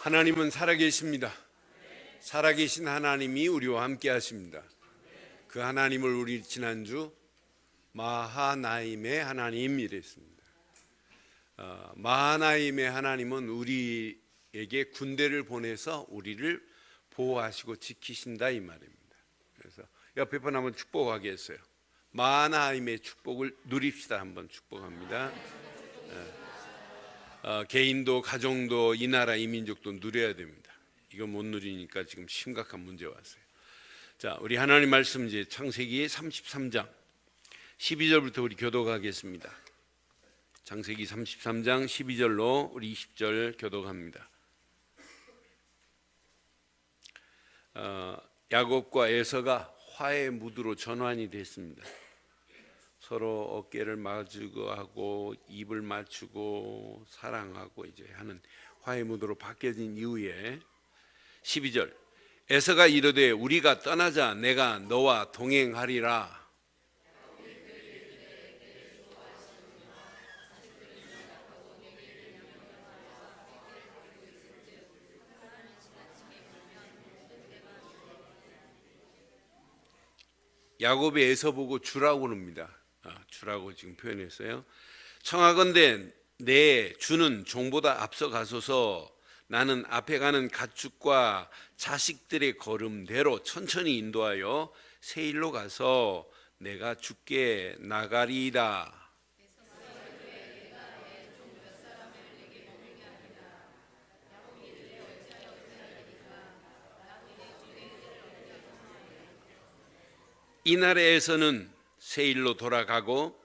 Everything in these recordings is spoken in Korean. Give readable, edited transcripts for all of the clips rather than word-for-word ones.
하나님은 살아계십니다. 살아계신 하나님이 우리와 함께 하십니다. 그 하나님을 우리 지난주 마하나임의 하나님 이랬습니다. 마하나임의 하나님은 우리에게 군대를 보내서 우리를 보호하시고 지키신다 이 말입니다. 그래서 옆에 분 한번 축복하겠어요. 마하나임의 축복을 누립시다. 한번 축복합니다. 개인도 가정도 이 나라 이 민족도 누려야 됩니다. 이거 못 누리니까 지금 심각한 문제 왔어요. 자, 우리 하나님 말씀 이제 창세기 33장 12절부터 우리 교독하겠습니다. 창세기 33장 12절로 우리 20절 교독합니다. 야곱과 에서가 화해 무드로 전환이 됐습니다. 서로 어깨를 마주고 하고 입을 맞추고 사랑하고 이제 하는 화해 무드로 바뀌어진 이후에 12절 에서가 이르되 우리가 떠나자 내가 너와 동행하리라. 야곱이 에서 보고 주라고 그럽니다. 주라고 지금 표현했어요. 청하건대 내 주는 종보다 앞서 가소서. 나는 앞에 가는 가축과 자식들의 걸음대로 천천히 인도하여 세일로 가서 내가 주께 나가리이다. 이날에서는 세일로 돌아가고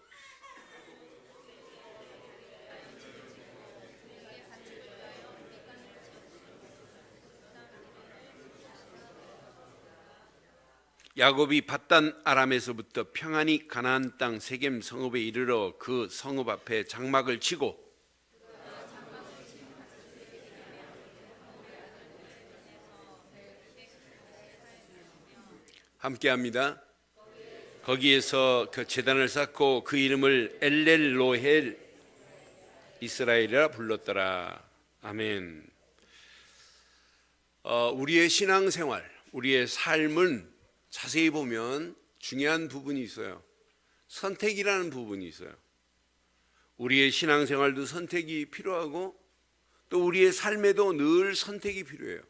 야곱이 밧단 아람에서부터 평안히 가나안 땅 세겜 성읍에 이르러 그 성읍 앞에 장막을 치고 함께합니다. 거기에서 그 제단을 쌓고 그 이름을 엘렐로헬 이스라엘이라 불렀더라. 아멘. 우리의 신앙생활, 우리의 삶은 자세히 보면 중요한 부분이 있어요. 선택이라는 부분이 있어요. 우리의 신앙생활도 선택이 필요하고 또 우리의 삶에도 늘 선택이 필요해요.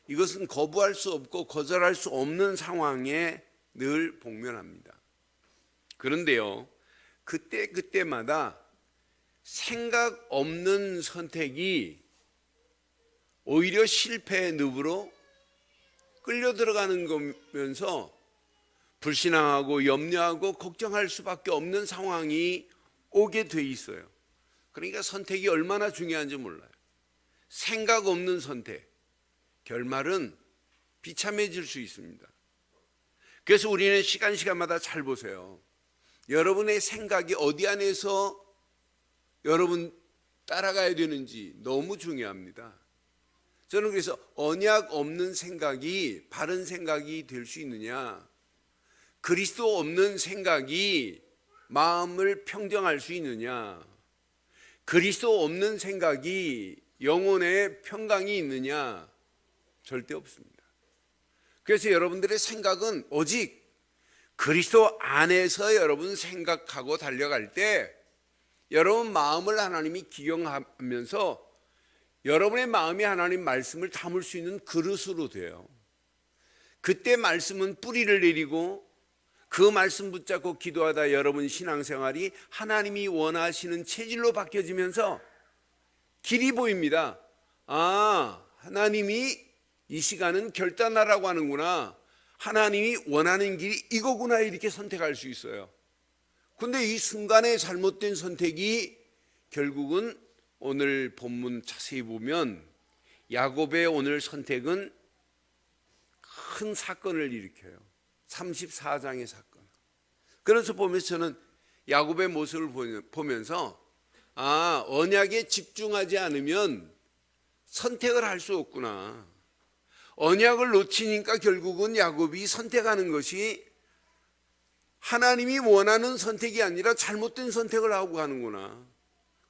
이것은 거부할 수 없고 거절할 수 없는 상황에 늘 복면합니다. 그런데요, 그때마다 생각 없는 선택이 오히려 실패의 늪으로 끌려 들어가는 거면서 불신앙하고 염려하고 걱정할 수밖에 없는 상황이 오게 돼 있어요. 그러니까 선택이 얼마나 중요한지 몰라요. 생각 없는 선택, 결말은 비참해질 수 있습니다. 그래서 우리는 시간마다 잘 보세요. 여러분의 생각이 어디 안에서 여러분 따라가야 되는지 너무 중요합니다. 저는 그래서 언약 없는 생각이 바른 생각이 될 수 있느냐, 그리스도 없는 생각이 마음을 평정할 수 있느냐, 그리스도 없는 생각이 영혼의 평강이 있느냐, 절대 없습니다. 그래서 여러분들의 생각은 오직 그리스도 안에서 여러분 생각하고 달려갈 때 여러분 마음을 하나님이 기경하면서 여러분의 마음이 하나님 말씀을 담을 수 있는 그릇으로 돼요. 그때 말씀은 뿌리를 내리고 그 말씀 붙잡고 기도하다 여러분 신앙생활이 하나님이 원하시는 체질로 바뀌어지면서 길이 보입니다. 하나님이 이 시간은 결단하라고 하는구나, 하나님이 원하는 길이 이거구나, 이렇게 선택할 수 있어요. 근데 이 순간에 잘못된 선택이 결국은 오늘 본문 자세히 보면 야곱의 오늘 선택은 큰 사건을 일으켜요. 34장의 사건. 그래서 보면서 저는 야곱의 모습을 보면서 언약에 집중하지 않으면 선택을 할 수 없구나. 언약을 놓치니까 결국은 야곱이 선택하는 것이 하나님이 원하는 선택이 아니라 잘못된 선택을 하고 가는구나.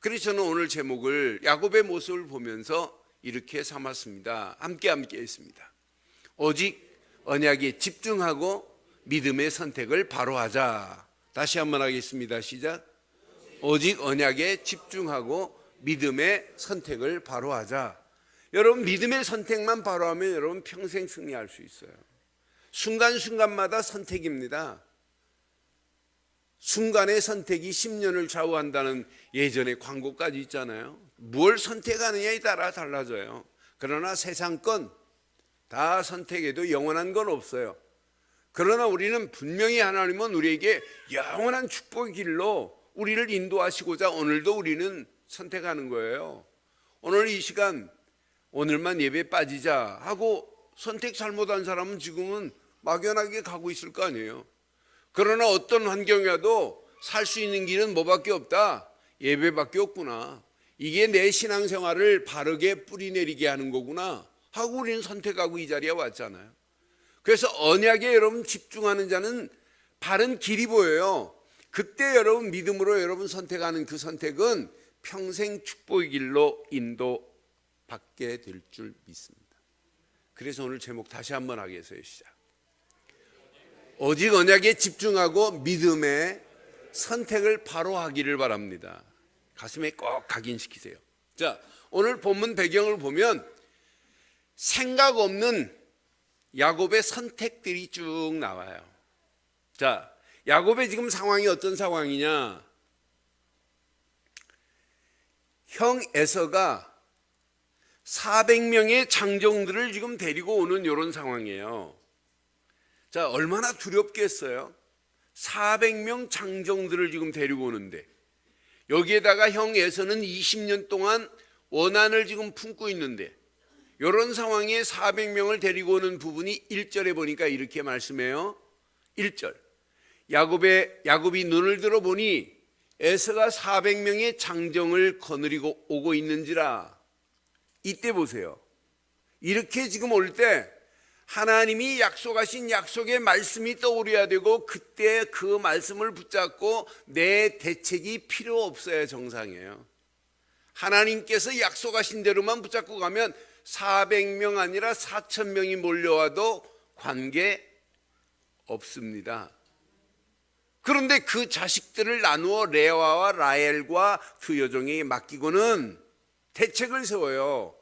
그래서 저는 오늘 제목을 야곱의 모습을 보면서 이렇게 삼았습니다. 함께 했습니다. 오직 언약에 집중하고 믿음의 선택을 바로 하자. 다시 한번 하겠습니다. 시작. 오직 언약에 집중하고 믿음의 선택을 바로 하자. 여러분, 믿음의 선택만 바로 하면 여러분 평생 승리할 수 있어요. 순간순간마다 선택입니다. 순간의 선택이 10년을 좌우한다는 예전에 광고까지 있잖아요. 뭘 선택하느냐에 따라 달라져요. 그러나 세상 건 다 선택해도 영원한 건 없어요. 그러나 우리는 분명히 하나님은 우리에게 영원한 축복의 길로 우리를 인도하시고자 오늘도 우리는 선택하는 거예요. 오늘 이 시간 오늘만 예배 빠지자 하고 선택 잘못한 사람은 지금은 막연하게 가고 있을 거 아니에요. 그러나 어떤 환경이라도 살 수 있는 길은 뭐밖에 없다? 예배밖에 없구나. 이게 내 신앙생활을 바르게 뿌리내리게 하는 거구나 하고 우리는 선택하고 이 자리에 왔잖아요. 그래서 언약에 여러분 집중하는 자는 바른 길이 보여요. 그때 여러분 믿음으로 여러분 선택하는 그 선택은 평생 축복의 길로 인도받게 될 줄 믿습니다. 그래서 오늘 제목 다시 한번 하겠어요. 시작. 오직 언약에 집중하고 믿음의 선택을 바로 하기를 바랍니다. 가슴에 꼭 각인시키세요. 자, 오늘 본문 배경을 보면 생각 없는 야곱의 선택들이 쭉 나와요. 자, 야곱의 지금 상황이 어떤 상황이냐? 형 에서가 400명의 장정들을 지금 데리고 오는 이런 상황이에요. 자, 얼마나 두렵겠어요? 400명 장정들을 지금 데리고 오는데 여기에다가 형 에서는 20년 동안 원한을 지금 품고 있는데 이런 상황에 400명을 데리고 오는 부분이 1절에 보니까 이렇게 말씀해요. 1절. 야곱이 눈을 들어보니 에서가 400명의 장정을 거느리고 오고 있는지라. 이때 보세요. 이렇게 지금 올 때 하나님이 약속하신 약속의 말씀이 떠오르야 되고 그때 그 말씀을 붙잡고 내 대책이 필요 없어야 정상이에요. 하나님께서 약속하신 대로만 붙잡고 가면 400명 아니라 4,000명이 몰려와도 관계 없습니다. 그런데 그 자식들을 나누어 레아와 라헬과 두 여종에게 맡기고는 대책을 세워요.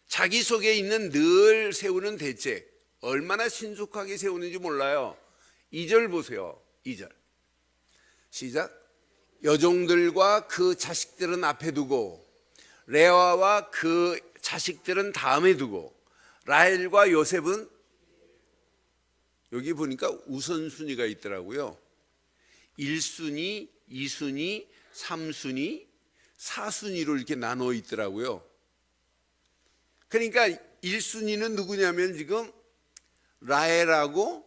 자기 속에 있는 늘 세우는 대책, 얼마나 신속하게 세우는지 몰라요. 2절 보세요. 2절 시작. 여종들과 그 자식들은 앞에 두고 레아와 그 자식들은 다음에 두고 라헬과 요셉은 여기 보니까 우선순위가 있더라고요. 1순위, 2순위, 3순위, 4순위로 이렇게 나눠 있더라고요. 그러니까 1순위는 누구냐면 지금 라헬하고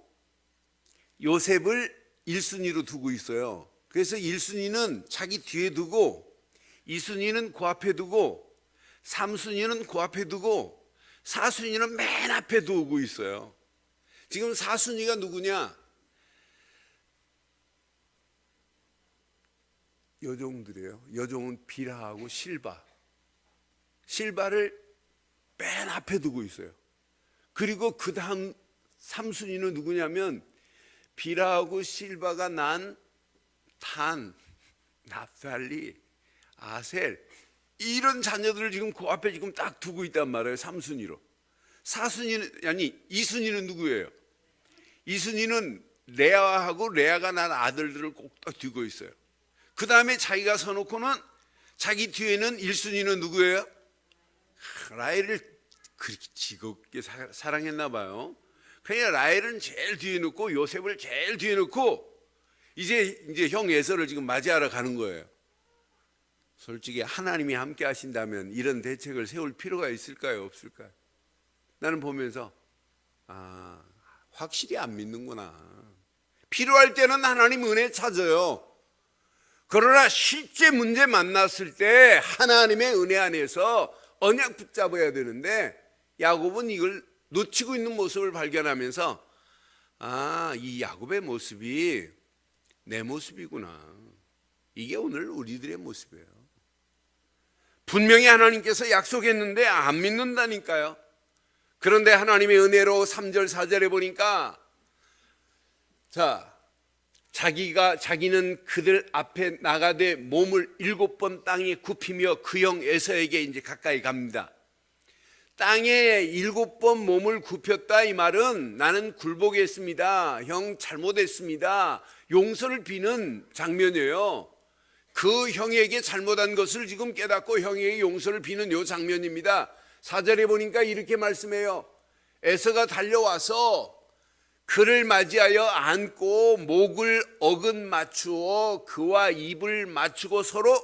요셉을 1순위로 두고 있어요. 그래서 1순위는 자기 뒤에 두고 2순위는 그 앞에 두고 3순위는 그 앞에 두고 4순위는 맨 앞에 두고 있어요. 지금 4순위가 누구냐? 여종들이에요. 여종은 비라하고 실바를 맨 앞에 두고 있어요. 그리고 그 다음 3순위는 누구냐면 비라하고 실바가 난 단, 납달리, 아셀 이런 자녀들을 지금 그 앞에 지금 딱 두고 있단 말이에요. 3순위로. 4순위는 아니 2순위는 누구예요? 2순위는 레아하고 레아가 난 아들들을 꼭 딱 두고 있어요. 그 다음에 자기가 서놓고는 자기 뒤에는 1순위는 누구예요? 라헬을 그렇게 지겹게 사랑했나 봐요. 그러니까 라헬은 제일 뒤에 놓고 요셉을 제일 뒤에 놓고 이제 형 에서를 지금 맞이하러 가는 거예요. 솔직히 하나님이 함께 하신다면 이런 대책을 세울 필요가 있을까요? 없을까요? 나는 보면서 확실히 안 믿는구나. 필요할 때는 하나님 은혜 찾아요. 그러나 실제 문제 만났을 때 하나님의 은혜 안에서 언약 붙잡아야 되는데 야곱은 이걸 놓치고 있는 모습을 발견하면서 이 야곱의 모습이 내 모습이구나. 이게 오늘 우리들의 모습이에요. 분명히 하나님께서 약속했는데 안 믿는다니까요. 그런데 하나님의 은혜로 3절 4절에 보니까 자기는 그들 앞에 나가되 몸을 7번 땅에 굽히며 그 형 에서에게 이제 가까이 갑니다. 땅에 7번 몸을 굽혔다, 이 말은 나는 굴복했습니다, 형 잘못했습니다, 용서를 비는 장면이에요. 그 형에게 잘못한 것을 지금 깨닫고 형에게 용서를 비는 요 장면입니다. 4절에 보니까 이렇게 말씀해요. 에서가 달려와서 그를 맞이하여 안고 목을 어긋 맞추어 그와 입을 맞추고 서로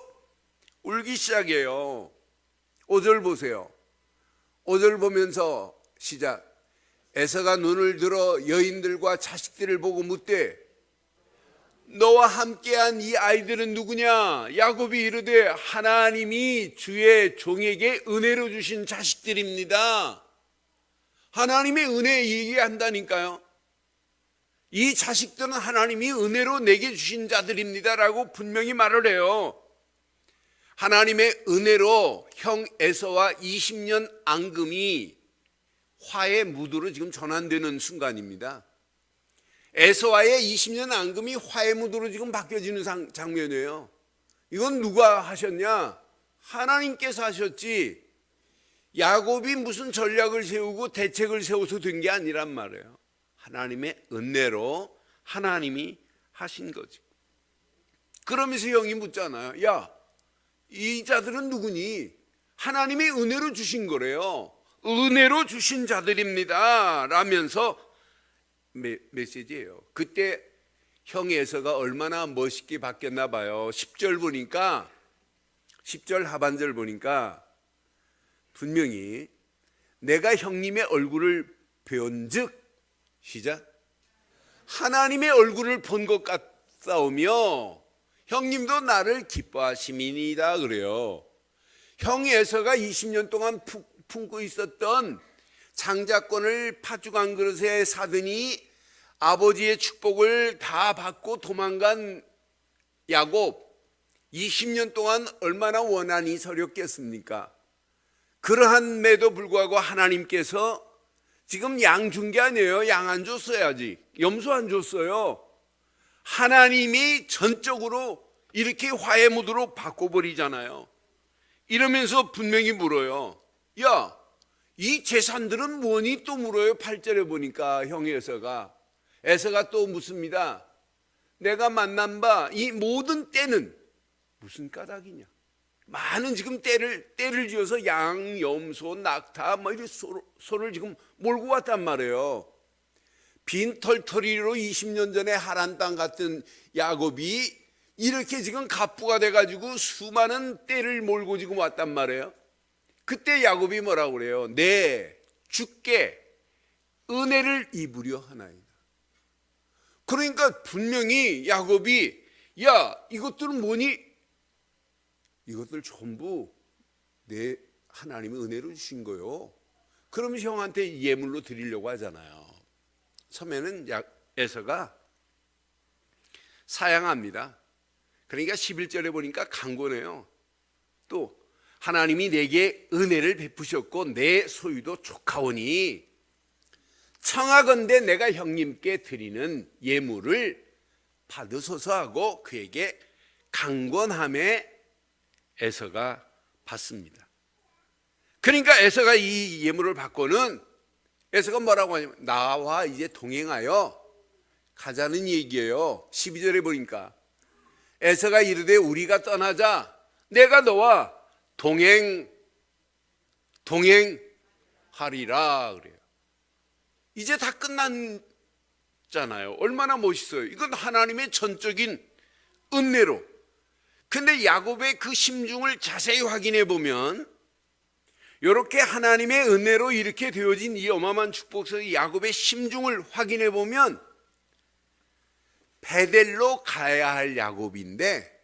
울기 시작해요. 5절 보세요. 5절 보면서 시작. 에서가 눈을 들어 여인들과 자식들을 보고 묻되 너와 함께한 이 아이들은 누구냐? 야곱이 이르되 하나님이 주의 종에게 은혜로 주신 자식들입니다. 하나님의 은혜 얘기한다니까요. 이 자식들은 하나님이 은혜로 내게 주신 자들입니다라고 분명히 말을 해요. 하나님의 은혜로 형 에서와 20년 앙금이 화의 무드로 지금 전환되는 순간입니다. 에서와의 20년 앙금이 화의 무드로 지금 바뀌어지는 장면이에요. 이건 누가 하셨냐? 하나님께서 하셨지, 야곱이 무슨 전략을 세우고 대책을 세워서 된 게 아니란 말이에요. 하나님의 은혜로 하나님이 하신 거지. 그러면서 형이 묻잖아요. 야, 이 자들은 누구니? 하나님이 은혜로 주신 거래요. 은혜로 주신 자들입니다 라면서 메시지예요. 그때 형 에서가 얼마나 멋있게 바뀌었나 봐요. 10절 보니까, 10절 하반절 보니까 분명히 내가 형님의 얼굴을 본즉, 시작, 하나님의 얼굴을 본 것 같사오며 형님도 나를 기뻐하심이니이다 그래요. 형 에서가 20년 동안 품고 있었던 장자권을 팥죽 한 그릇에 사더니 아버지의 축복을 다 받고 도망간 야곱, 20년 동안 얼마나 원한이 서렸겠습니까? 그러한데도 불구하고 하나님께서 지금 양 준 게 아니에요. 양 안 줬어야지. 염소 안 줬어요. 하나님이 전적으로 이렇게 화해 무드로 바꿔버리잖아요. 이러면서 분명히 물어요. 야, 이 재산들은 뭐니? 또 물어요. 8절에 보니까 형 에서가 또 묻습니다. 내가 만난 바 이 모든 떼는 무슨 까닭이냐? 많은 지금 떼를 지어서 양, 염소, 낙타 이런 소를 지금 몰고 왔단 말이에요. 빈 털터리로 20년 전에 하란 땅 같은 야곱이 이렇게 지금 갑부가 돼가지고 수많은 떼를 몰고 지금 왔단 말이에요. 그때 야곱이 뭐라고 그래요? 내 주께 은혜를 입으려 하나이다. 그러니까 분명히 야곱이, 야, 이것들은 뭐니? 이것들 전부 내 하나님의 은혜로 주신 거요. 그러면 형한테 예물로 드리려고 하잖아요. 처음에는 에서가 사양합니다. 그러니까 11절에 보니까 강권해요. 또 하나님이 내게 은혜를 베푸셨고 내 소유도 족하오니 청하건대 내가 형님께 드리는 예물을 받으소서 하고 그에게 강권함에 에서가 받습니다. 그러니까 에서가 이 예물을 받고는 에서가 뭐라고 하냐면 나와 이제 동행하여 가자는 얘기예요. 12절에 보니까 에서가 이르되 우리가 떠나자. 내가 너와 동행하리라 그래요. 이제 다 끝났잖아요. 얼마나 멋있어요. 이건 하나님의 전적인 은혜로. 근데 야곱의 그 심중을 자세히 확인해 보면 이렇게 하나님의 은혜로 이렇게 되어진 이 어마어마한 축복 속의 야곱의 심중을 확인해 보면 베델로 가야 할 야곱인데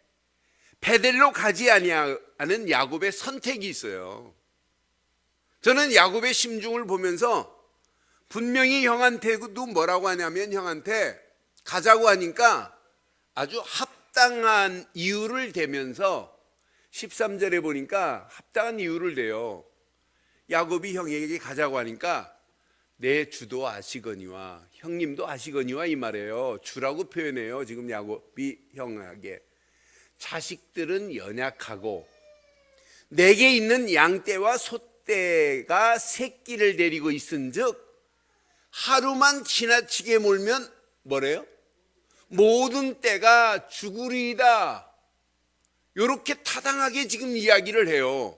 베델로 가지 아니하는 야곱의 선택이 있어요. 저는 야곱의 심중을 보면서 분명히 형한테도 뭐라고 하냐면 형한테 가자고 하니까 아주 합당한 이유를 대면서 13절에 보니까 합당한 이유를 대요. 야곱이 형에게 가자고 하니까 내 주도 아시거니와 형님도 아시거니와 이 말이에요. 주라고 표현해요. 지금 야곱이 형에게. 자식들은 연약하고 내게 있는 양떼와 소떼가 새끼를 데리고 있은즉 하루만 지나치게 몰면 뭐래요? 모든 떼가 죽으리이다. 이렇게 타당하게 지금 이야기를 해요.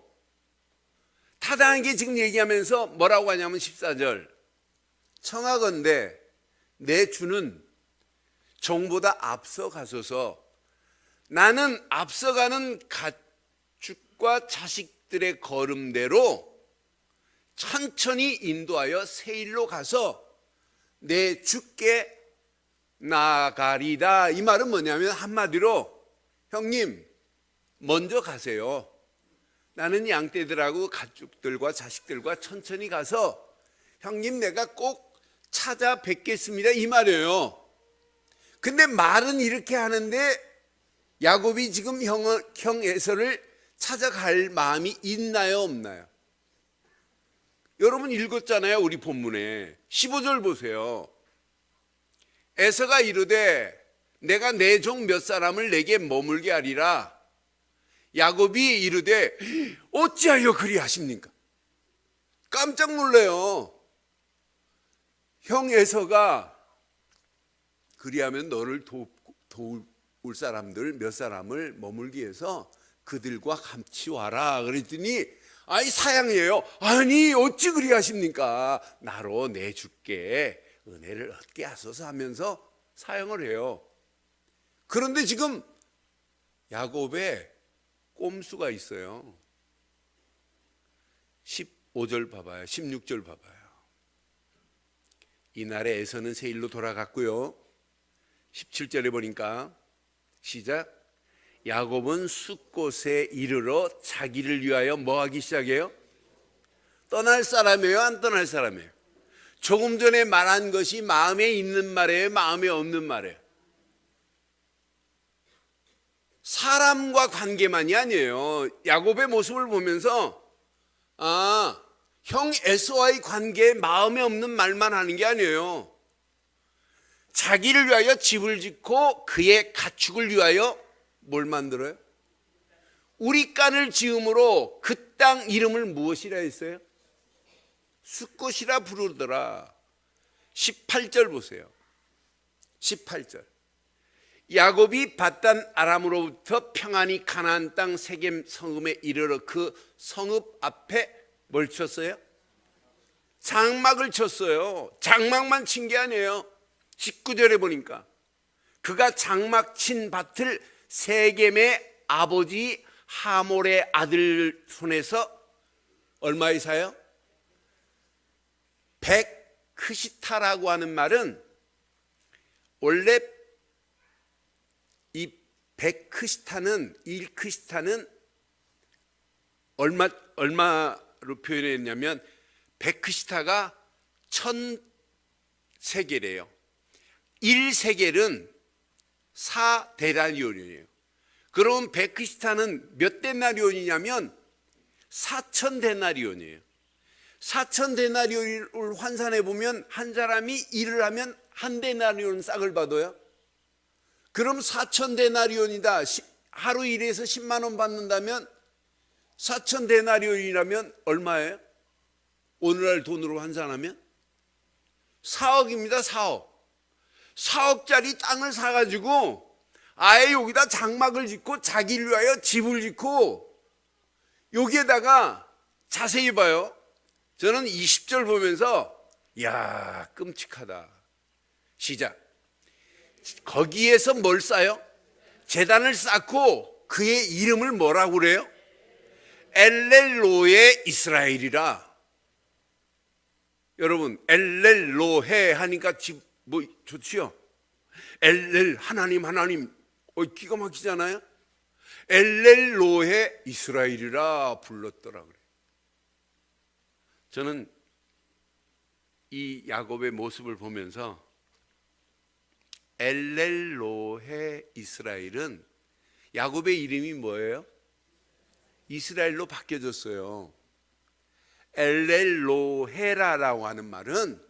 타당하게 지금 얘기하면서 뭐라고 하냐면 14절 청하건대 내 주는 종보다 앞서 가소서. 나는 앞서가는 가축과 자식들의 걸음대로 천천히 인도하여 세일로 가서 내 주께 나가리다. 이 말은 뭐냐면 한마디로 형님 먼저 가세요. 나는 양떼들하고 가축들과 자식들과 천천히 가서 형님 내가 꼭 찾아뵙겠습니다 이 말이에요. 근데 말은 이렇게 하는데 야곱이 지금 형 에서를 찾아갈 마음이 있나요 없나요? 여러분 읽었잖아요. 우리 본문에 15절 보세요. 에서가 이르되 내가 내 종 몇 사람을 내게 머물게 하리라. 야곱이 이르되 어찌하여 그리하십니까? 깜짝 놀래요. 형 에서가 그리하면 너를 도울 사람들 몇 사람을 머물기 위해서 그들과 같이 와라 그랬더니 아이 사양이에요. 아니 어찌 그리하십니까? 나로 내 주께 은혜를 얻게 하소서 하면서 사양을 해요. 그런데 지금 야곱의 꼼수가 있어요. 15절 봐봐요. 16절 봐봐요. 이날에 에서는 세일로 돌아갔고요. 17절에 보니까 시작. 야곱은 숫곳에 이르러 자기를 위하여 뭐 하기 시작해요? 떠날 사람이에요? 안 떠날 사람이에요? 조금 전에 말한 것이 마음에 있는 말이에요? 마음에 없는 말이에요? 사람과 관계만이 아니에요. 야곱의 모습을 보면서 형 에서와의 관계에 마음에 없는 말만 하는 게 아니에요. 자기를 위하여 집을 짓고 그의 가축을 위하여 뭘 만들어요? 우리간을 지음으로 그 땅 이름을 무엇이라 했어요? 숫곳이라 부르더라. 18절 보세요. 18절. 야곱이 밧단 아람으로부터 평안히 가나안 땅 세겜 성읍에 이르러 그 성읍 앞에 뭘 쳤어요? 장막을 쳤어요. 장막만 친 게 아니에요. 19절에 보니까 그가 장막 친 밭을 세겜의 아버지 하몰의 아들 손에서 얼마에 사요? 백크시타라고 하는 말은 원래 이 백크시타는 일크시타는 얼마로 표현했냐면 백크시타가 1000세겔이에요. 1세겔은 4데나리온이에요. 그럼 백크시타는 몇 데나리온이냐면 4000데나리온이에요. 4000데나리온을 환산해 보면 한 사람이 일을 하면 한 데나리온 싹을 받아요. 그럼 4000데나리온이다. 하루 일해서 10만 원 받는다면 4000데나리온이라면 얼마예요? 오늘날 돈으로 환산하면 4억입니다. 4억. 4억짜리 땅을 사가지고 아예 여기다 장막을 짓고 자기를 위하여 집을 짓고 여기에다가 자세히 봐요. 저는 20절 보면서 야 끔찍하다. 시작. 거기에서 뭘 쌓아요? 제단을 쌓고 그의 이름을 뭐라고 그래요? 엘렐로에 이스라엘이라. 여러분 엘렐로해 하니까 뭐 좋지요? 엘렐 하나님 기가 막히잖아요. 엘렐로해 이스라엘이라 불렀더라 그래요. 저는 이 야곱의 모습을 보면서 엘렐로해 이스라엘은 야곱의 이름이 뭐예요? 이스라엘로 바뀌어졌어요. 엘렐로헤라라고 하는 말은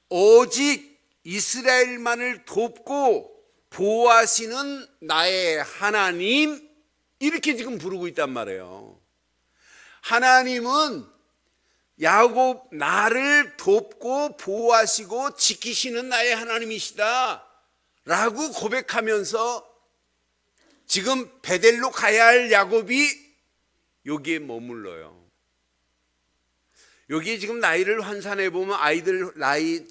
오직 이스라엘만을 돕고 보호하시는 나의 하나님, 이렇게 지금 부르고 있단 말이에요. 하나님은 야곱, 나를 돕고 보호하시고 지키시는 나의 하나님이시다 라고 고백하면서 지금 베델로 가야 할 야곱이 여기에 머물러요. 여기에 지금 나이를 환산해 보면 아이들 나이,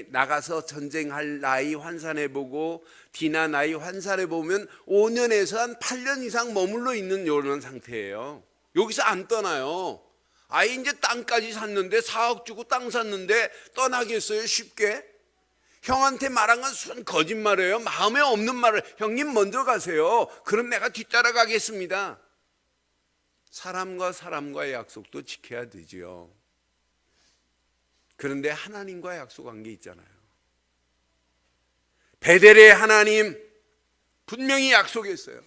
나가서 전쟁할 나이 환산해 보고 디나 나이 환산해 보면 5년에서 한 8년 이상 머물러 있는 이런 상태예요. 여기서 안 떠나요. 아이 이제 땅까지 샀는데 4억 주고 땅 샀는데 떠나겠어요 쉽게? 형한테 말한 건 순 거짓말이에요. 마음에 없는 말을, 형님 먼저 가세요. 그럼 내가 뒤따라가겠습니다. 사람과 사람과의 약속도 지켜야 되지요. 그런데 하나님과 약속한 게 있잖아요. 베델의 하나님 분명히 약속했어요.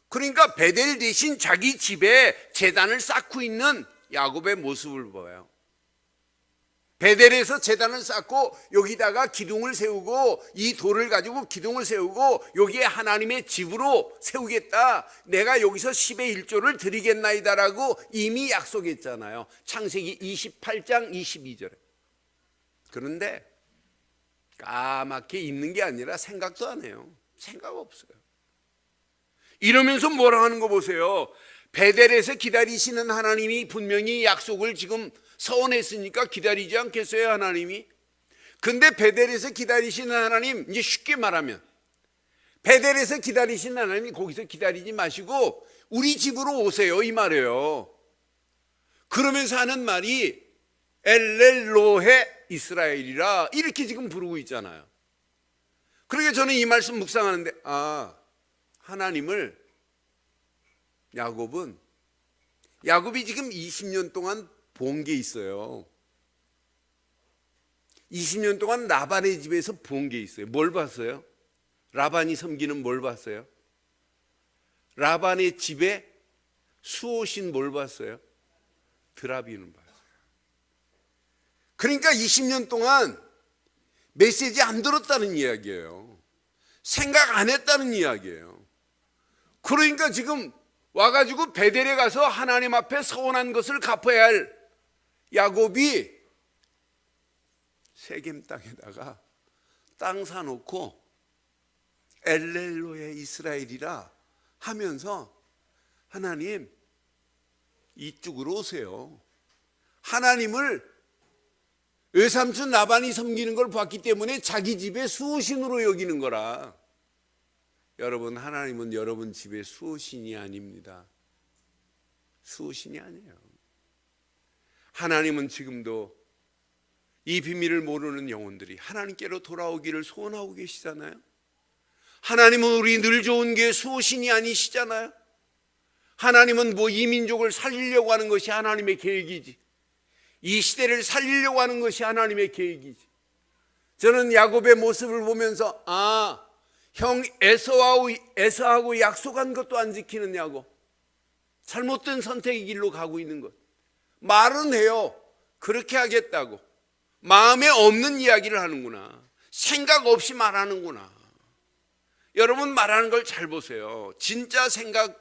그러니까 베델 대신 자기 집에 제단을 쌓고 있는 야곱의 모습을 보여요. 베델에서 제단을 쌓고 여기다가 기둥을 세우고 이 돌을 가지고 기둥을 세우고 여기에 하나님의 집으로 세우겠다, 내가 여기서 10의 1조를 드리겠나이다라고 이미 약속했잖아요. 창세기 28장 22절에. 그런데 까맣게 있는 게 아니라 생각도 안 해요. 생각 없어요. 이러면서 뭐라 하는 거 보세요. 베델에서 기다리시는 하나님이 분명히 약속을 지금 서원했으니까 기다리지 않겠어요, 하나님이? 근데 베델에서 기다리시는 하나님, 이제 쉽게 말하면 베델에서 기다리시는 하나님이 거기서 기다리지 마시고 우리 집으로 오세요, 이 말이에요. 그러면서 하는 말이 엘렐로헤 이스라엘이라, 이렇게 지금 부르고 있잖아요. 그러니까 저는 이 말씀 묵상하는데, 하나님을 야곱이 지금 20년 동안 본 게 있어요. 20년 동안 라반의 집에서 본 게 있어요. 뭘 봤어요? 라반이 섬기는 뭘 봤어요? 라반의 집에 수옷인 뭘 봤어요? 드라비는 봤어요. 그러니까 20년 동안 메시지 안 들었다는 이야기예요. 생각 안 했다는 이야기예요. 그러니까 지금 와가지고 베델에 가서 하나님 앞에 서원한 것을 갚아야 할 야곱이 세겜 땅에다가 땅 사놓고 엘렐로의 이스라엘이라 하면서, 하나님 이쪽으로 오세요. 하나님을 외삼촌 라반이 섬기는 걸 봤기 때문에 자기 집에 수호신으로 여기는 거라. 여러분, 하나님은 여러분 집에 수호신이 아닙니다. 수호신이 아니에요. 하나님은 지금도 이 비밀을 모르는 영혼들이 하나님께로 돌아오기를 소원하고 계시잖아요. 하나님은 우리 늘 좋은 게 수호신이 아니시잖아요. 하나님은 뭐 이 민족을 살리려고 하는 것이 하나님의 계획이지, 이 시대를 살리려고 하는 것이 하나님의 계획이지. 저는 야곱의 모습을 보면서 형 에서하고 약속한 것도 안 지키는 야곱, 잘못된 선택의 길로 가고 있는 것. 말은 해요. 그렇게 하겠다고. 마음에 없는 이야기를 하는구나. 생각 없이 말하는구나. 여러분, 말하는 걸 잘 보세요. 진짜 생각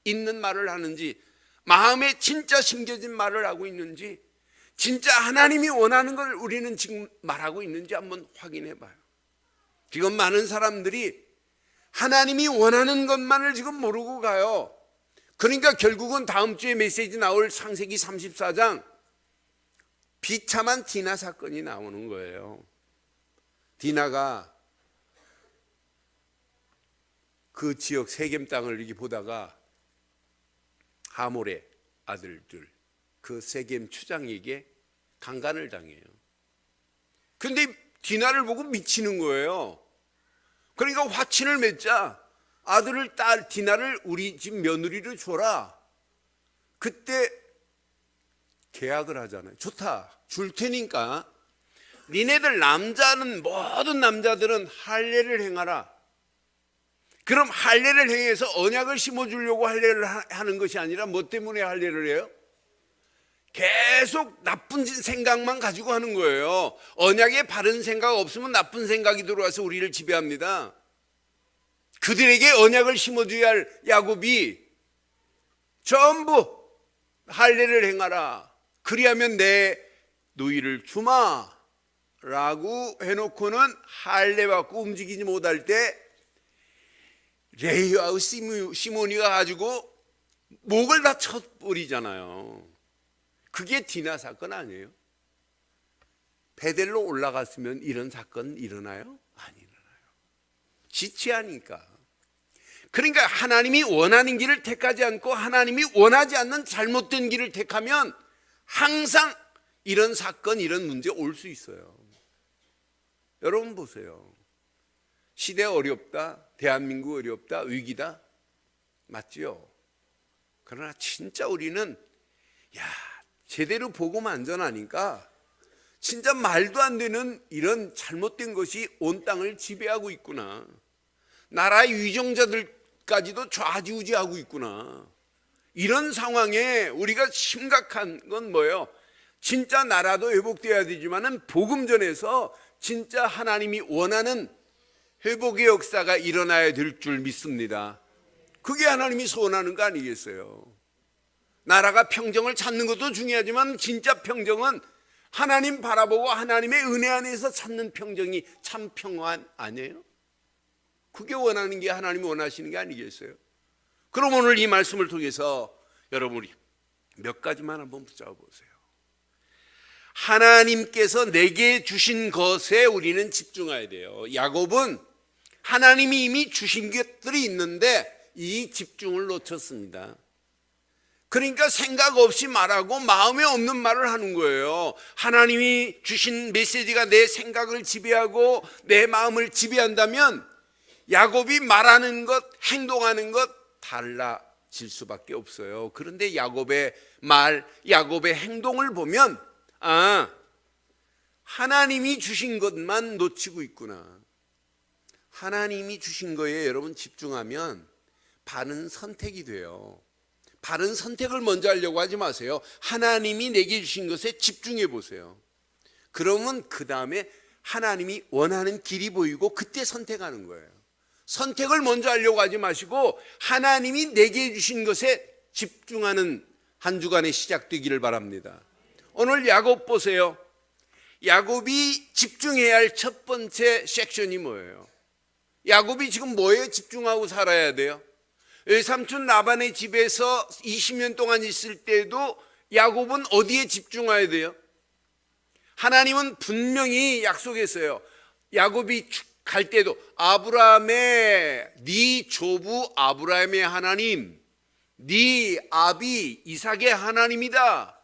있는 말을 하는지, 마음에 진짜 심겨진 말을 하고 있는지, 진짜 하나님이 원하는 걸 우리는 지금 말하고 있는지 한번 확인해 봐요. 지금 많은 사람들이 하나님이 원하는 것만을 지금 모르고 가요. 그러니까 결국은 다음 주에 메시지 나올 창세기 34장 비참한 디나 사건이 나오는 거예요. 디나가 그 지역 세겜 땅을 이렇게 보다가 하몰의 아들들, 그 세겜 추장에게 강간을 당해요. 근데 디나를 보고 미치는 거예요. 그러니까 화친을 맺자. 아들을, 딸 디나를 우리 집 며느리로 줘라. 그때 계약을 하잖아요. 좋다, 줄 테니까 니네들 남자는, 모든 남자들은 할례를 행하라. 그럼 할례를 행해서 언약을 심어주려고 할례를 하는 것이 아니라 뭐 때문에 할례를 해요? 계속 나쁜 생각만 가지고 하는 거예요. 언약에 바른 생각 없으면 나쁜 생각이 들어와서 우리를 지배합니다. 그들에게 언약을 심어줘야 할 야곱이 전부 할례를 행하라, 그리하면 내 노이를 주마 라고 해놓고는 할례 받고 움직이지 못할 때 레위와 시몬이가 가지고 목을 다 쳐버리잖아요. 그게 디나 사건 아니에요? 베델로 올라갔으면 이런 사건 일어나요? 안 일어나요. 지체하니까. 그러니까 하나님이 원하는 길을 택하지 않고 하나님이 원하지 않는 잘못된 길을 택하면 항상 이런 사건, 이런 문제 올 수 있어요. 여러분 보세요. 시대 어렵다, 대한민국 어렵다, 위기다, 맞지요? 그러나 진짜 우리는 제대로 복음 안전하니까 진짜 말도 안 되는 이런 잘못된 것이 온 땅을 지배하고 있구나. 나라의 위정자들까지도 좌지우지하고 있구나. 이런 상황에 우리가 심각한 건 뭐예요? 진짜 나라도 회복되어야 되지만은 복음 전에서 진짜 하나님이 원하는 회복의 역사가 일어나야 될 줄 믿습니다. 그게 하나님이 소원하는 거 아니겠어요? 나라가 평정을 찾는 것도 중요하지만 진짜 평정은 하나님 바라보고 하나님의 은혜 안에서 찾는 평정이 참 평안 아니에요? 그게 원하는 게 하나님이 원하시는 게 아니겠어요? 그럼 오늘 이 말씀을 통해서 여러분이 몇 가지만 한번 붙잡아 보세요. 하나님께서 내게 주신 것에 우리는 집중해야 돼요. 야곱은 하나님이 이미 주신 것들이 있는데 이 집중을 놓쳤습니다. 그러니까 생각 없이 말하고 마음에 없는 말을 하는 거예요. 하나님이 주신 메시지가 내 생각을 지배하고 내 마음을 지배한다면 야곱이 말하는 것, 행동하는 것 달라질 수밖에 없어요. 그런데 야곱의 말, 야곱의 행동을 보면 하나님이 주신 것만 놓치고 있구나. 하나님이 주신 거에 여러분 집중하면 바른 선택이 돼요. 바른 선택을 먼저 하려고 하지 마세요. 하나님이 내게 주신 것에 집중해 보세요. 그러면 그 다음에 하나님이 원하는 길이 보이고 그때 선택하는 거예요. 선택을 먼저 하려고 하지 마시고 하나님이 내게 주신 것에 집중하는 한 주간이 시작되기를 바랍니다. 오늘 야곱 보세요. 야곱이 집중해야 할 첫 번째 섹션이 뭐예요? 야곱이 지금 뭐에 집중하고 살아야 돼요? 외삼촌 라반의 집에서 20년 동안 있을 때도 야곱은 어디에 집중해야 돼요? 하나님은 분명히 약속했어요. 야곱이 갈 때도 아브라함의 네 조부 아브라함의 하나님, 네 아비 이삭의 하나님이다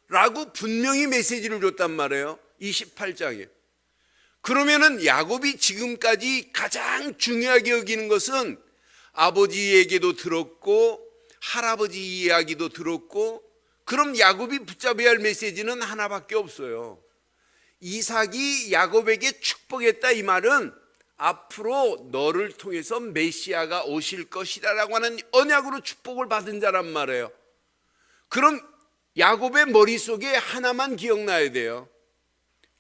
라고 분명히 메시지를 줬단 말이에요. 28장에. 그러면은 야곱이 지금까지 가장 중요하게 여기는 것은 아버지에게도 들었고 할아버지 이야기도 들었고, 그럼 야곱이 붙잡아야 할 메시지는 하나밖에 없어요. 이삭이 야곱에게 축복했다, 이 말은 앞으로 너를 통해서 메시아가 오실 것이다 라고 하는 언약으로 축복을 받은 자란 말이에요. 그럼 야곱의 머릿속에 하나만 기억나야 돼요.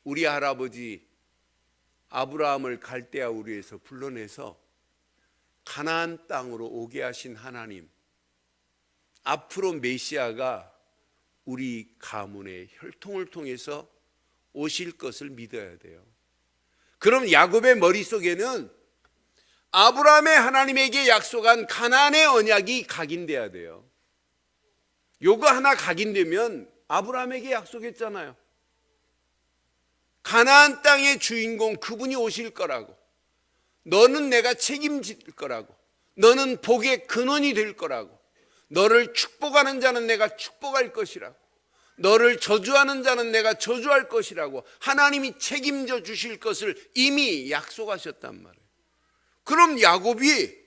우리 할아버지 아브라함을 갈대아 우리에서 불러내서 가나안 땅으로 오게 하신 하나님, 앞으로 메시아가 우리 가문의 혈통을 통해서 오실 것을 믿어야 돼요. 그럼 야곱의 머릿속에는 아브라함의 하나님에게 약속한 가나안의 언약이 각인돼야 돼요. 요거 하나 각인되면 아브라함에게 약속했잖아요. 가나안 땅의 주인공 그분이 오실 거라고, 너는 내가 책임질 거라고, 너는 복의 근원이 될 거라고, 너를 축복하는 자는 내가 축복할 것이라고, 너를 저주하는 자는 내가 저주할 것이라고 하나님이 책임져 주실 것을 이미 약속하셨단 말이에요. 그럼 야곱이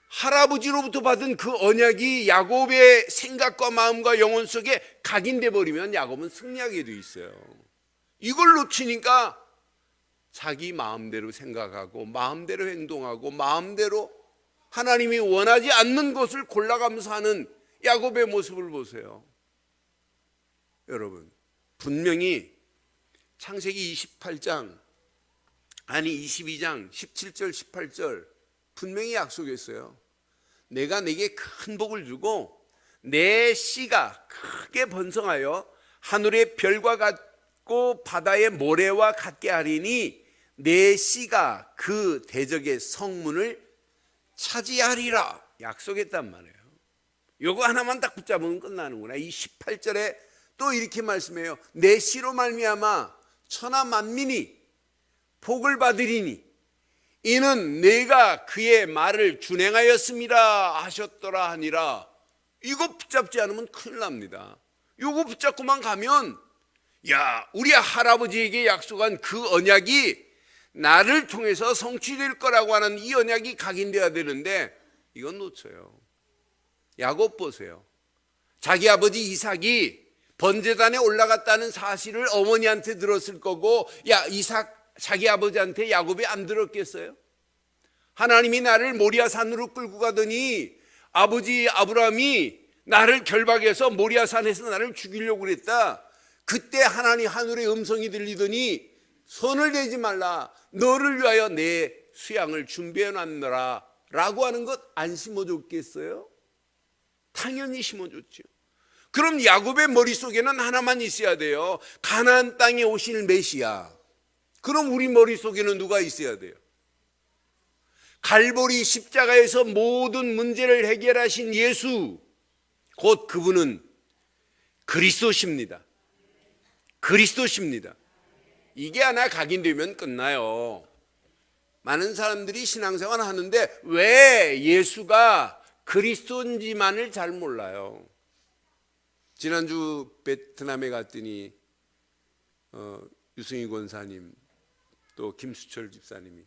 할아버지로부터 받은 그 언약이 야곱의 생각과 마음과 영혼 속에 각인돼 버리면 야곱은 승리하게 돼 있어요. 이걸 놓치니까 자기 마음대로 생각하고 마음대로 행동하고 마음대로 하나님이 원하지 않는 것을 골라가면서 하는 야곱의 모습을 보세요. 여러분, 분명히 창세기 22장 17절 18절 분명히 약속했어요. 내가 네게 큰 복을 주고 내 씨가 크게 번성하여 하늘의 별과 같고 바다의 모래와 같게 하리니 내 씨가 그 대적의 성문을 차지하리라 약속했단 말이에요. 요거 하나만 딱 붙잡으면 끝나는구나. 이 18절에 또 이렇게 말씀해요. 내 씨로 말미암아 천하 만민이 복을 받으리니 이는 내가 그의 말을 준행하였음이라 하셨더라 하니라. 이거 붙잡지 않으면 큰일 납니다. 이거 붙잡고만 가면 우리 할아버지에게 약속한 그 언약이 나를 통해서 성취될 거라고 하는 이 언약이 각인돼야 되는데 이건 놓쳐요. 야곱 보세요. 자기 아버지 이삭이 번제단에 올라갔다는 사실을 어머니한테 들었을 거고 이삭 자기 아버지한테 야곱이 안 들었겠어요? 하나님이 나를 모리아산으로 끌고 가더니 아버지 아브라함이 나를 결박해서 모리아산에서 나를 죽이려고 그랬다. 그때 하나님 하늘의 음성이 들리더니 손을 대지 말라, 너를 위하여 내 수양을 준비해 놨노라 라고 하는 것 안 심어줬겠어요? 당연히 심어줬죠. 그럼 야곱의 머릿속에는 하나만 있어야 돼요. 가나안 땅에 오실 메시아. 그럼 우리 머릿속에는 누가 있어야 돼요? 갈보리 십자가에서 모든 문제를 해결하신 예수, 곧 그분은 그리스도십니다. 그리스도십니다. 이게 하나 각인되면 끝나요. 많은 사람들이 신앙생활 하는데 왜 예수가 그리스도인지만을 잘 몰라요. 지난주 베트남에 갔더니 유승희 권사님 또 김수철 집사님이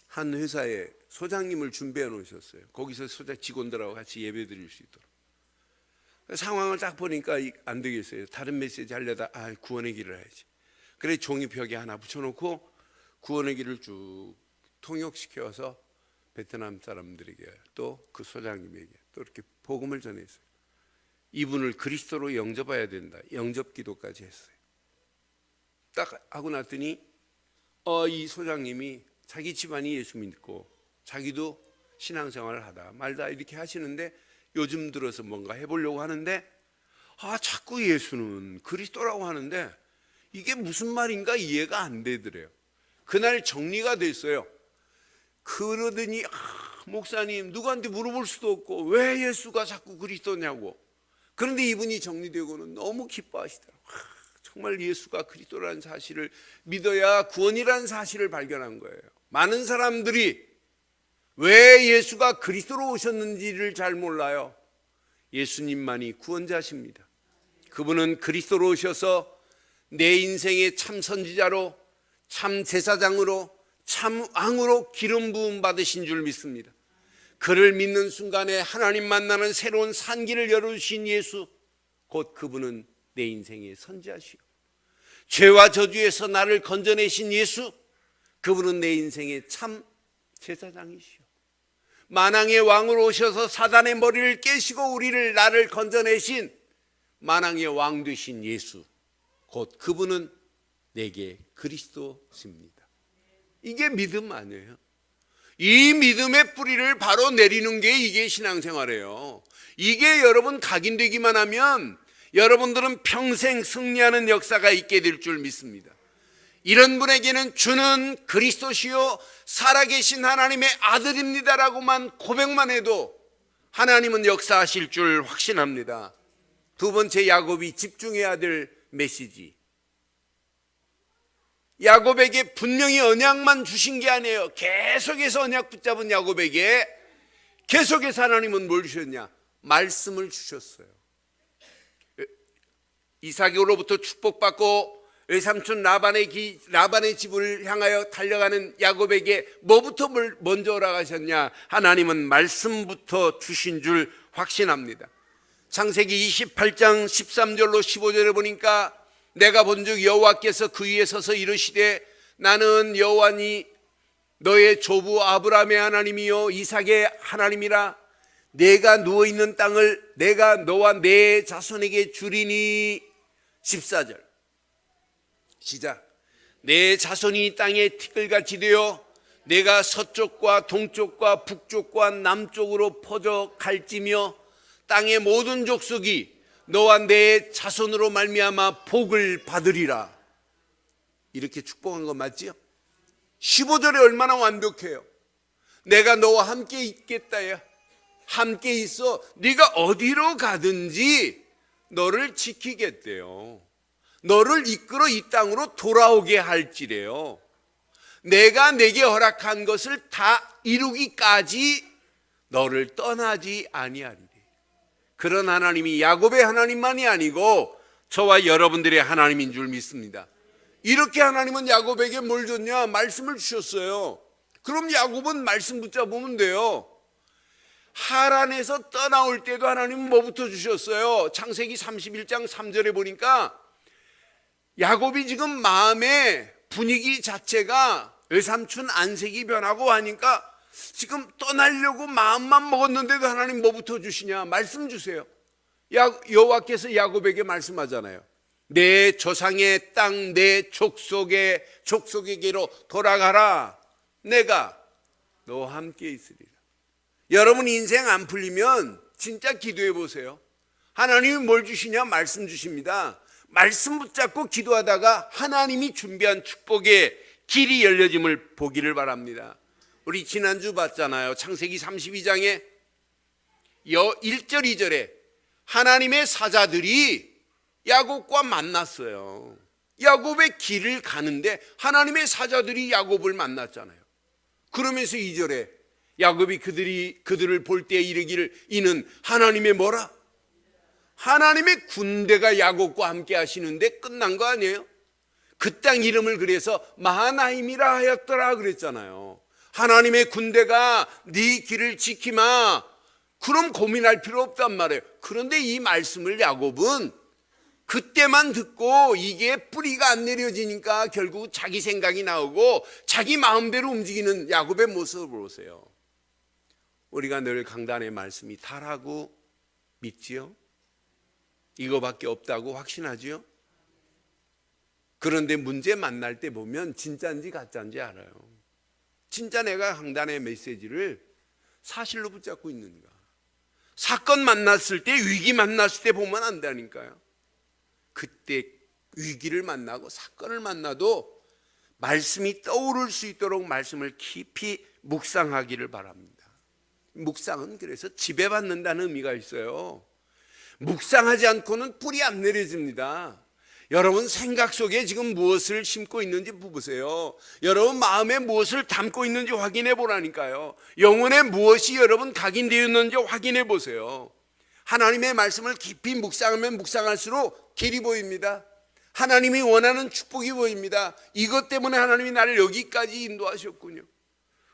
한 회사에 소장님을 준비해 놓으셨어요. 거기서 소장 직원들하고 같이 예배 드릴 수 있도록. 상황을 딱 보니까 안 되겠어요. 다른 메시지 하려다 구원의 길을 해야지. 그래 종이벽에 하나 붙여놓고 구원의 길을 쭉 통역시켜서 베트남 사람들에게 또 그 소장님에게 또 이렇게 복음을 전했어요. 이분을 그리스도로 영접해야 된다. 영접 기도까지 했어요. 딱 하고 났더니 이 소장님이 자기 집안이 예수 믿고 자기도 신앙생활을 하다 말다 이렇게 하시는데 요즘 들어서 뭔가 해보려고 하는데 자꾸 예수는 그리스도라고 하는데 이게 무슨 말인가 이해가 안 되더래요. 그날 정리가 됐어요. 그러더니 목사님 누구한테 물어볼 수도 없고 왜 예수가 자꾸 그리스도냐고. 그런데 이분이 정리되고는 너무 기뻐하시더라고요. 정말 예수가 그리스도라는 사실을 믿어야 구원이라는 사실을 발견한 거예요. 많은 사람들이 왜 예수가 그리스도로 오셨는지를 잘 몰라요. 예수님만이 구원자십니다. 그분은 그리스도로 오셔서 내 인생의 참 선지자로 참 제사장으로 참 왕으로 기름 부음 받으신 줄 믿습니다. 그를 믿는 순간에 하나님 만나는 새로운 산길을 열어주신 예수, 곧 그분은 내 인생의 선지자시오. 죄와 저주에서 나를 건져내신 예수, 그분은 내 인생의 참 제사장이시오. 만왕의 왕으로 오셔서 사단의 머리를 깨시고 나를 건져내신 만왕의 왕 되신 예수, 곧 그분은 내게 그리스도십니다. 이게 믿음 아니에요? 이 믿음의 뿌리를 바로 내리는 게 이게 신앙생활이에요. 이게 여러분 각인되기만 하면 여러분들은 평생 승리하는 역사가 있게 될 줄 믿습니다. 이런 분에게는 주는 그리스도시요 살아계신 하나님의 아들입니다라고만 고백만 해도 하나님은 역사하실 줄 확신합니다. 두 번째, 야곱이 집중해야 될 메시지. 야곱에게 분명히 언약만 주신 게 아니에요. 계속해서 언약 붙잡은 야곱에게 계속해서 하나님은 뭘 주셨냐? 말씀을 주셨어요. 이삭으로부터 축복받고 외삼촌 라반의 집을 향하여 달려가는 야곱에게 뭐부터 먼저 허락하셨냐? 하나님은 말씀부터 주신 줄 확신합니다. 창세기 28장 13절로 15절에 보니까 내가 본즉 여호와께서 그 위에 서서 이르시되 나는 여호와니 너의 조부 아브라함의 하나님이요 이삭의 하나님이라. 내가 누워있는 땅을 내가 너와 내 자손에게 주리니. 14절 시작. 내 자손이 땅에 티끌같이 되어 내가 서쪽과 동쪽과 북쪽과 남쪽으로 퍼져 갈지며 땅의 모든 족속이 너와 내 자손으로 말미암아 복을 받으리라. 이렇게 축복한 거 맞지요? 15절에 얼마나 완벽해요. 내가 너와 함께 있겠다야. 함께 있어. 네가 어디로 가든지 너를 지키겠대요. 너를 이끌어 이 땅으로 돌아오게 할지래요. 내가 내게 허락한 것을 다 이루기까지 너를 떠나지 아니하리래. 그런 하나님이 야곱의 하나님만이 아니고 저와 여러분들의 하나님인 줄 믿습니다. 이렇게 하나님은 야곱에게 뭘 줬냐? 말씀을 주셨어요. 그럼 야곱은 말씀 붙잡으면 돼요. 하란에서 떠나올 때도 하나님은 뭐부터 주셨어요? 창세기 31장 3절에 보니까 야곱이 지금 마음의 분위기 자체가 외삼촌 안색이 변하고 하니까 지금 떠나려고 마음만 먹었는데도 하나님 뭐부터 주시냐? 말씀 주세요. 여호와께서 야곱에게 말씀하잖아요. 내 조상의 땅 내 족속에게로 돌아가라. 내가 너와 함께 있으리라. 여러분 인생 안 풀리면 진짜 기도해 보세요. 하나님이 뭘 주시냐? 말씀 주십니다. 말씀 붙잡고 기도하다가 하나님이 준비한 축복의 길이 열려짐을 보기를 바랍니다. 우리 지난주 봤잖아요. 창세기 32장에 1절 2절에 하나님의 사자들이 야곱과 만났어요. 야곱의 길을 가는데 하나님의 사자들이 야곱을 만났잖아요. 그러면서 2절에 야곱이 그들을 볼 때 이르기를 이는 하나님의 뭐라? 하나님의 군대가 야곱과 함께 하시는데 끝난 거 아니에요? 그 땅 이름을 그래서 마하나임이라 하였더라 그랬잖아요. 하나님의 군대가 네 길을 지키마. 그럼 고민할 필요 없단 말이에요. 그런데 이 말씀을 야곱은 그때만 듣고 이게 뿌리가 안 내려지니까 결국 자기 생각이 나오고 자기 마음대로 움직이는 야곱의 모습을 보세요. 우리가 늘 강단의 말씀이 다라고 믿지요? 이거밖에 없다고 확신하지요? 그런데 문제 만날 때 보면 진짜인지 가짜인지 알아요. 진짜 내가 강단의 메시지를 사실로 붙잡고 있는가? 사건 만났을 때, 위기 만났을 때 보면 안 되니까요. 그때 위기를 만나고 사건을 만나도 말씀이 떠오를 수 있도록 말씀을 깊이 묵상하기를 바랍니다. 묵상은 그래서 지배받는다는 의미가 있어요. 묵상하지 않고는 뿌리 안 내려집니다. 여러분 생각 속에 지금 무엇을 심고 있는지 보세요. 여러분 마음에 무엇을 담고 있는지 확인해 보라니까요. 영혼에 무엇이 여러분 각인되어 있는지 확인해 보세요. 하나님의 말씀을 깊이 묵상하면 묵상할수록 길이 보입니다. 하나님이 원하는 축복이 보입니다. 이것 때문에 하나님이 나를 여기까지 인도하셨군요.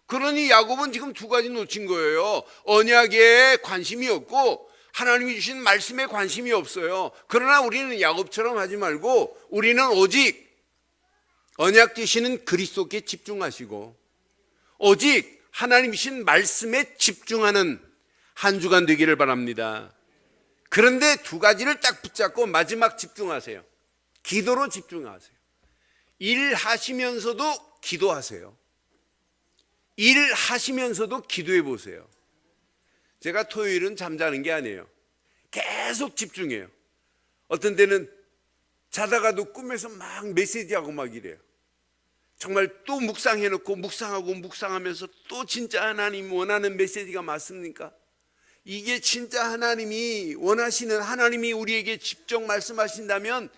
그러니 야곱은 지금 두 가지 놓친 거예요. 언약에 관심이 없고 하나님이 주신 말씀에 관심이 없어요. 그러나 우리는 야곱처럼 하지 말고 우리는 오직 언약 되시는 그리스도께 집중하시고 오직 하나님 주신 말씀에 집중하는 한 주간 되기를 바랍니다. 그런데 두 가지를 딱 붙잡고 마지막 집중하세요. 기도로 집중하세요. 일하시면서도 기도하세요. 일하시면서도 기도해 보세요. 제가 토요일은 잠자는 게 아니에요. 계속 집중해요. 어떤 때는 자다가도 꿈에서 막 메시지하고 막 이래요. 정말 또 묵상해놓고 묵상하고 묵상하면서 또 진짜 하나님 원하는 메시지가 맞습니까? 이게 진짜 하나님이 원하시는 하나님이 우리에게 직접 말씀하신다면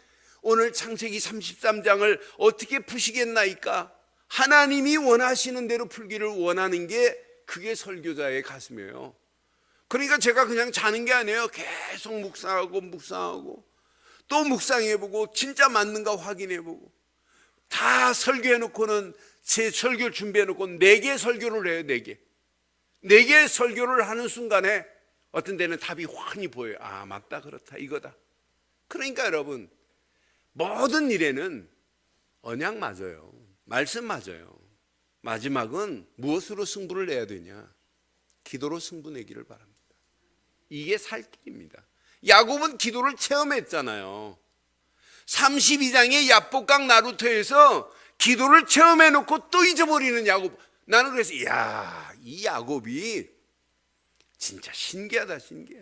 오늘 창세기 33장을 어떻게 푸시겠나이까? 하나님이 원하시는 대로 풀기를 원하는 게 그게 설교자의 가슴이에요. 그러니까 제가 그냥 자는 게 아니에요. 계속 묵상하고 또 묵상해보고 진짜 맞는가 확인해보고 다 설교해놓고는 제 설교를 준비해놓고 4개 설교를 해요. 4개. 4개 설교를 하는 순간에 어떤 데는 답이 환히 보여요. 아 맞다 그렇다 이거다. 그러니까 여러분 모든 일에는 언약 맞아요. 말씀 맞아요. 마지막은 무엇으로 승부를 내야 되냐? 기도로 승부 내기를 바랍니다. 이게 살 길입니다. 야곱은 기도를 체험했잖아요. 32장의 야복강 나루터에서 기도를 체험해놓고 또 잊어버리는 야곱. 나는 그래서 이 야곱이 진짜 신기하다, 신기해.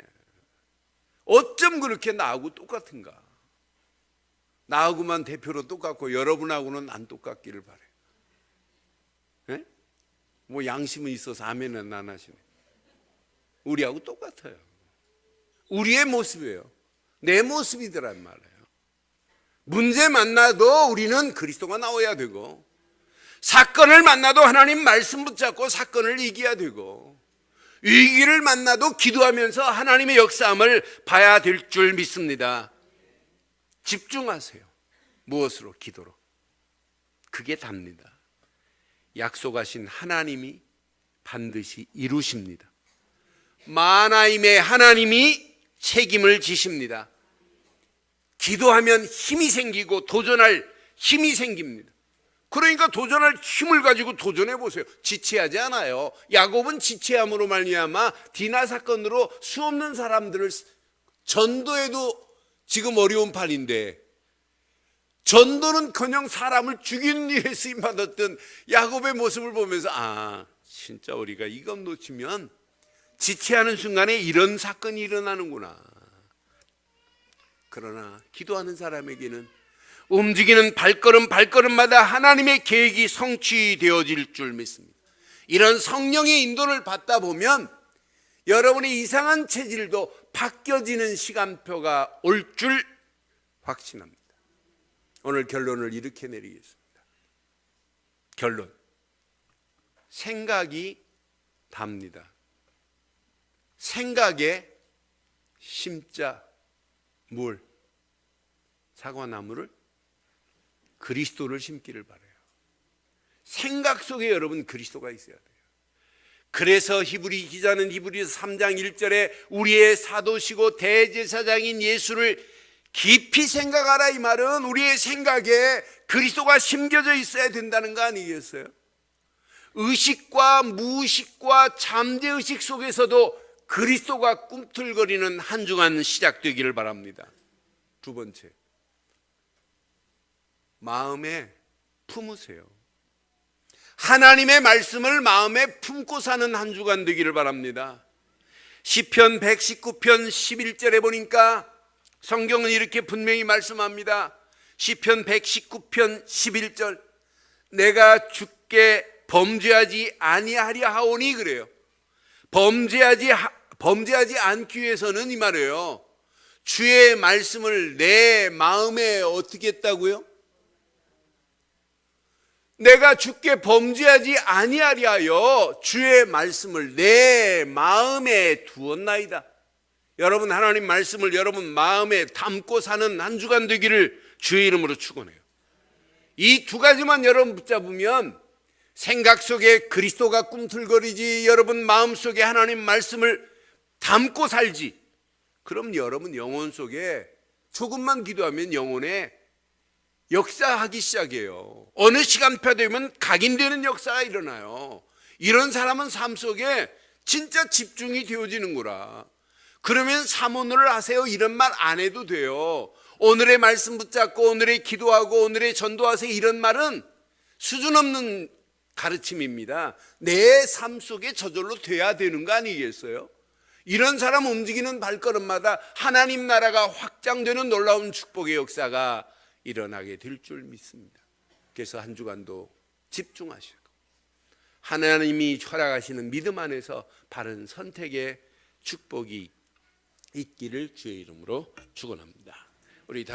어쩜 그렇게 나하고 똑같은가? 나하고만 대표로 똑같고 여러분하고는 안 똑같기를 바래. 네? 뭐 양심은 있어서 아멘은 안 하시네. 우리하고 똑같아요. 우리의 모습이에요. 내 모습이더란 말이에요. 문제 만나도 우리는 그리스도가 나와야 되고, 사건을 만나도 하나님 말씀 붙잡고 사건을 이겨야 되고, 위기를 만나도 기도하면서 하나님의 역사함을 봐야 될 줄 믿습니다. 집중하세요. 무엇으로? 기도로. 그게 답니다. 약속하신 하나님이 반드시 이루십니다. 마나임의 하나님이 책임을 지십니다. 기도하면 힘이 생기고 도전할 힘이 생깁니다. 그러니까 도전할 힘을 가지고 도전해 보세요. 지체하지 않아요. 야곱은 지체함으로 말미암아 디나 사건으로 수없는 사람들을, 전도에도 지금 어려운 판인데 전도는커녕 사람을 죽이는 일에 쓰임받았던 야곱의 모습을 보면서 진짜 우리가 이것 놓치면 지체하는 순간에 이런 사건이 일어나는구나. 그러나 기도하는 사람에게는 움직이는 발걸음마다 하나님의 계획이 성취되어질 줄 믿습니다. 이런 성령의 인도를 받다 보면 여러분의 이상한 체질도 바뀌어지는 시간표가 올 줄 확신합니다. 오늘 결론을 이렇게 내리겠습니다. 결론. 생각이 답니다. 생각에 심자 물, 사과나무를, 그리스도를 심기를 바라요. 생각 속에 여러분 그리스도가 있어야 돼요. 그래서 히브리 기자는 히브리서 3장 1절에 우리의 사도시고 대제사장인 예수를 깊이 생각하라, 이 말은 우리의 생각에 그리스도가 심겨져 있어야 된다는 거 아니겠어요? 의식과 무의식과 잠재의식 속에서도 그리스도가 꿈틀거리는 한 주간 시작되기를 바랍니다. 두 번째, 마음에 품으세요. 하나님의 말씀을 마음에 품고 사는 한 주간 되기를 바랍니다. 시편 119편 11절에 보니까 성경은 이렇게 분명히 말씀합니다. 시편 119편 11절, 내가 주께 범죄하지 아니하려 하오니, 그래요. 범죄하지 않기 위해서는 이 말이에요. 주의 말씀을 내 마음에 어떻게 했다고요? 내가 주께 범죄하지 아니하려 하여 주의 말씀을 내 마음에 두었나이다. 여러분, 하나님 말씀을 여러분 마음에 담고 사는 한 주간 되기를 주의 이름으로 축원해요. 이 두 가지만 여러분 붙잡으면 생각 속에 그리스도가 꿈틀거리지, 여러분 마음 속에 하나님 말씀을 담고 살지, 그럼 여러분 영혼 속에 조금만 기도하면 영혼에 역사하기 시작해요. 어느 시간표 되면 각인되는 역사가 일어나요. 이런 사람은 삶 속에 진짜 집중이 되어지는 거라. 그러면 사모노를 하세요 이런 말 안 해도 돼요. 오늘의 말씀 붙잡고 오늘의 기도하고 오늘의 전도하세요 이런 말은 수준 없는 가르침입니다. 내 삶 속에 저절로 돼야 되는 거 아니겠어요? 이런 사람 움직이는 발걸음마다 하나님 나라가 확장되는 놀라운 축복의 역사가 일어나게 될 줄 믿습니다. 그래서 한 주간도 집중하시고 하나님이 허락하시는 믿음 안에서 바른 선택의 축복이 있기를 주의 이름으로 축원합니다. 우리 다